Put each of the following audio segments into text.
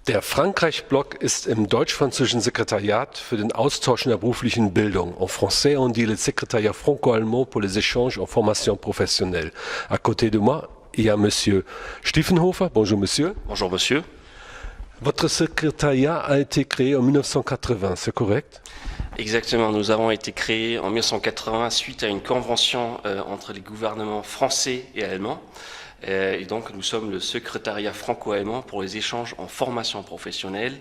Der Frankreich-Block ist im deutsch-französischen Sekretariat für den Austausch in der beruflichen Bildung. En français, on dit le secrétariat franco-allemand pour les échanges en formation professionnelle. À côté de moi, il y a Monsieur Stiefenhofer. Bonjour Monsieur. Bonjour Monsieur. Votre secrétariat a été créé en 1980, c'est correct? Exactement, nous avons été créés en 1980 suite à une convention entre les gouvernements français et allemands. Et donc nous sommes le secrétariat franco-allemand pour les échanges en formation professionnelle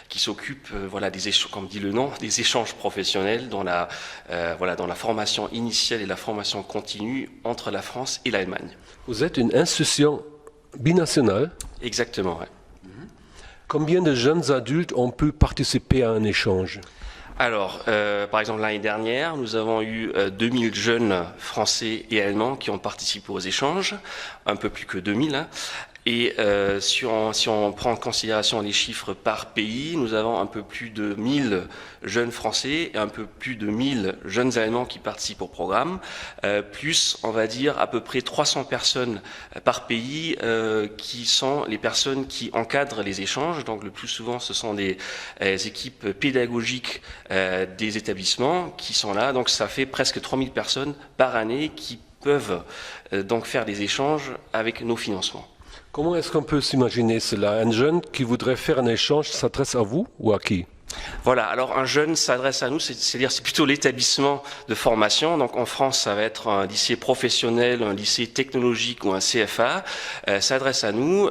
qui s'occupe des échanges, comme dit le nom, des échanges professionnels dans la formation initiale et la formation continue entre la France et l'Allemagne. Vous êtes une institution binationale? Exactement, oui. Combien de jeunes adultes ont pu participer à un échange? Alors, par exemple, l'année dernière, nous avons eu 2000 jeunes français et allemands qui ont participé aux échanges, un peu plus que 2000. Hein. Et si on prend en considération les chiffres par pays, nous avons un peu plus de 1000 jeunes français et un peu plus de 1000 jeunes allemands qui participent au programme, plus, on va dire, à peu près 300 personnes par pays qui sont les personnes qui encadrent les échanges. Donc le plus souvent, ce sont des équipes pédagogiques des établissements qui sont là. Donc ça fait presque 3000 personnes par année qui peuvent donc faire des échanges avec nos financements. Comment est-ce qu'on peut s'imaginer cela? Un jeune qui voudrait faire un échange s'adresse à vous ou à qui? Voilà, alors un jeune s'adresse à nous, c'est-à-dire c'est plutôt l'établissement de formation. Donc en France, ça va être un lycée professionnel, un lycée technologique ou un CFA. S'adresse à nous,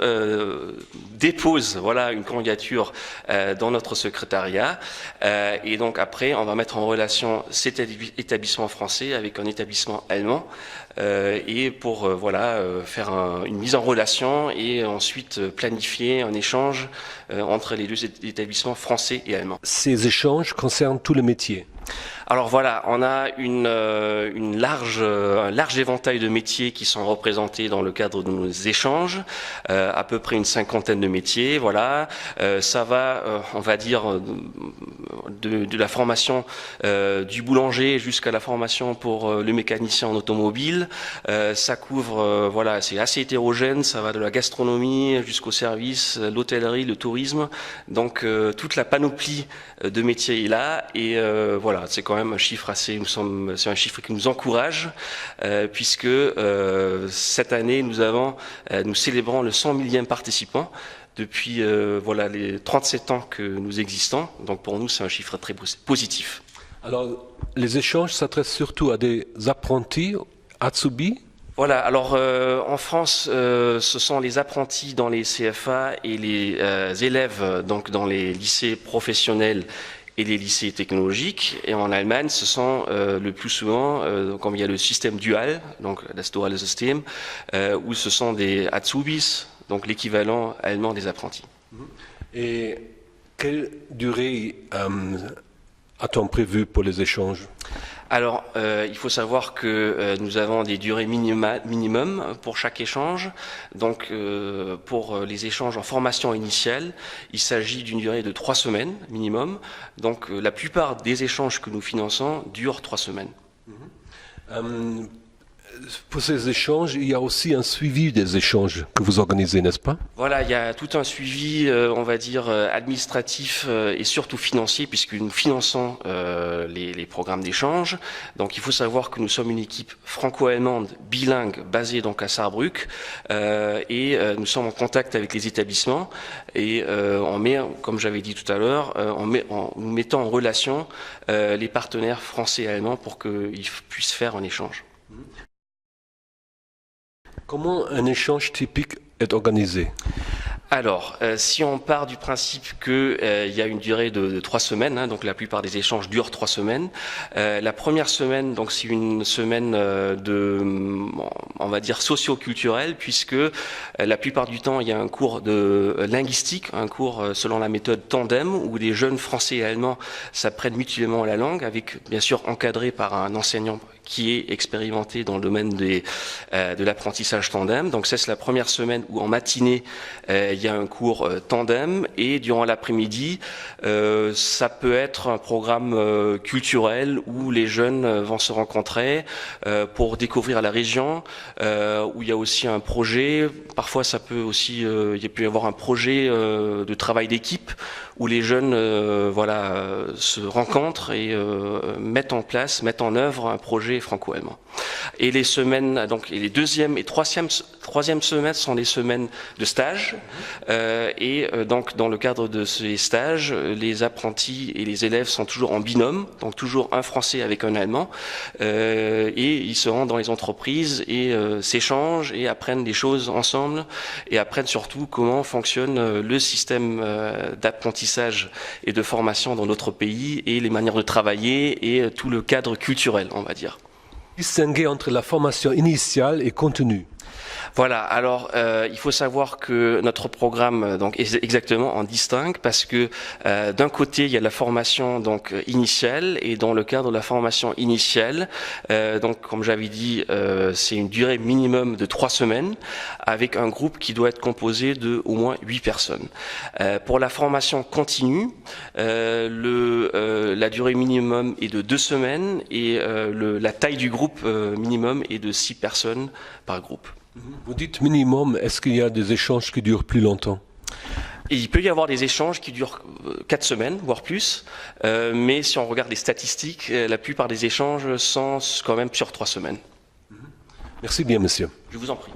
dépose une candidature dans notre secrétariat. Et donc après, on va mettre en relation cet établissement français avec un établissement allemand. Et pour faire une mise en relation et ensuite planifier un échange entre les deux établissements français et allemands. Ces échanges concernent tous les métiers. Alors voilà, on a un large éventail de métiers qui sont représentés dans le cadre de nos échanges, à peu près une cinquantaine de métiers. Voilà, ça va, on va dire, de la formation du boulanger jusqu'à la formation pour le mécanicien en automobile. Ça couvre, c'est assez hétérogène. Ça va de la gastronomie jusqu'au service, l'hôtellerie, le tourisme. Donc toute la panoplie de métiers est là et c'est quand même un chiffre c'est un chiffre qui nous encourage puisque cette année nous célébrons le 100 millième participant depuis les 37 ans que nous existons. Donc pour nous c'est un chiffre très positif. Alors les échanges s'adressent surtout à des apprentis, Azubi? Voilà, alors en France, ce sont les apprentis dans les CFA et les élèves donc dans les lycées professionnels et les lycées technologiques. Et en Allemagne, ce sont le plus souvent, comme il y a le système dual, donc das duale System, où ce sont des Azubis, donc l'équivalent allemand des apprentis. Et quelle durée a-t-on prévu pour les échanges? Alors, il faut savoir que nous avons des durées minimum pour chaque échange. Donc, pour les échanges en formation initiale, il s'agit d'une durée de 3 semaines minimum. Donc, la plupart des échanges que nous finançons durent 3 semaines. Pour ces échanges, il y a aussi un suivi des échanges que vous organisez, n'est-ce pas? Voilà, il y a tout un suivi, on va dire, administratif et surtout financier, puisque nous finançons les programmes d'échange. Donc il faut savoir que nous sommes une équipe franco-allemande bilingue basée donc à Saarbrück et nous sommes en contact avec les établissements et on met, comme j'avais dit tout à l'heure, nous mettons en relation les partenaires français et allemands pour qu'ils puissent faire un échange. Comment un échange typique est organisé? Alors, si on part du principe qu'il y a une durée de 3 semaines, donc la plupart des échanges durent 3 semaines. La première semaine, donc c'est une semaine on va dire socio-culturelle, puisque la plupart du temps il y a un cours de linguistique, un cours selon la méthode tandem, où les jeunes français et allemands s'apprennent mutuellement la langue, avec bien sûr encadré par un enseignant qui est expérimenté dans le domaine de l'apprentissage tandem. Donc ça, c'est la première semaine où en matinée, il y a un cours tandem, et durant l'après-midi, ça peut être un programme culturel où les jeunes vont se rencontrer pour découvrir la région, où il y a aussi un projet. Parfois, ça peut aussi, il peut y avoir un projet de travail d'équipe où les jeunes se rencontrent et mettent en œuvre un projet franco-allemand. Et les semaines, donc, et les deuxième et troisième semaines sont les semaines de stage. Donc, dans le cadre de ces stages, les apprentis et les élèves sont toujours en binôme, donc toujours un Français avec un Allemand, et ils se rendent dans les entreprises et s'échangent et apprennent des choses ensemble, et apprennent surtout comment fonctionne le système d'apprentissage et de formation dans notre pays, et les manières de travailler et tout le cadre culturel, on va dire. Distinguer entre la formation initiale et continue. Voilà, alors il faut savoir que notre programme donc est exactement en distingue, parce que d'un côté il y a la formation donc initiale, et dans le cadre de la formation initiale, donc comme j'avais dit, c'est une durée minimum de 3 semaines avec un groupe qui doit être composé de au moins 8 personnes. Pour la formation continue, la durée minimum est de 2 semaines, et la taille du groupe minimum est de 6 personnes par groupe. Vous dites minimum, est-ce qu'il y a des échanges qui durent plus longtemps? Et il peut y avoir des échanges qui durent 4 semaines, voire plus, mais si on regarde les statistiques, la plupart des échanges sont quand même sur 3 semaines. Merci bien, monsieur. Je vous en prie.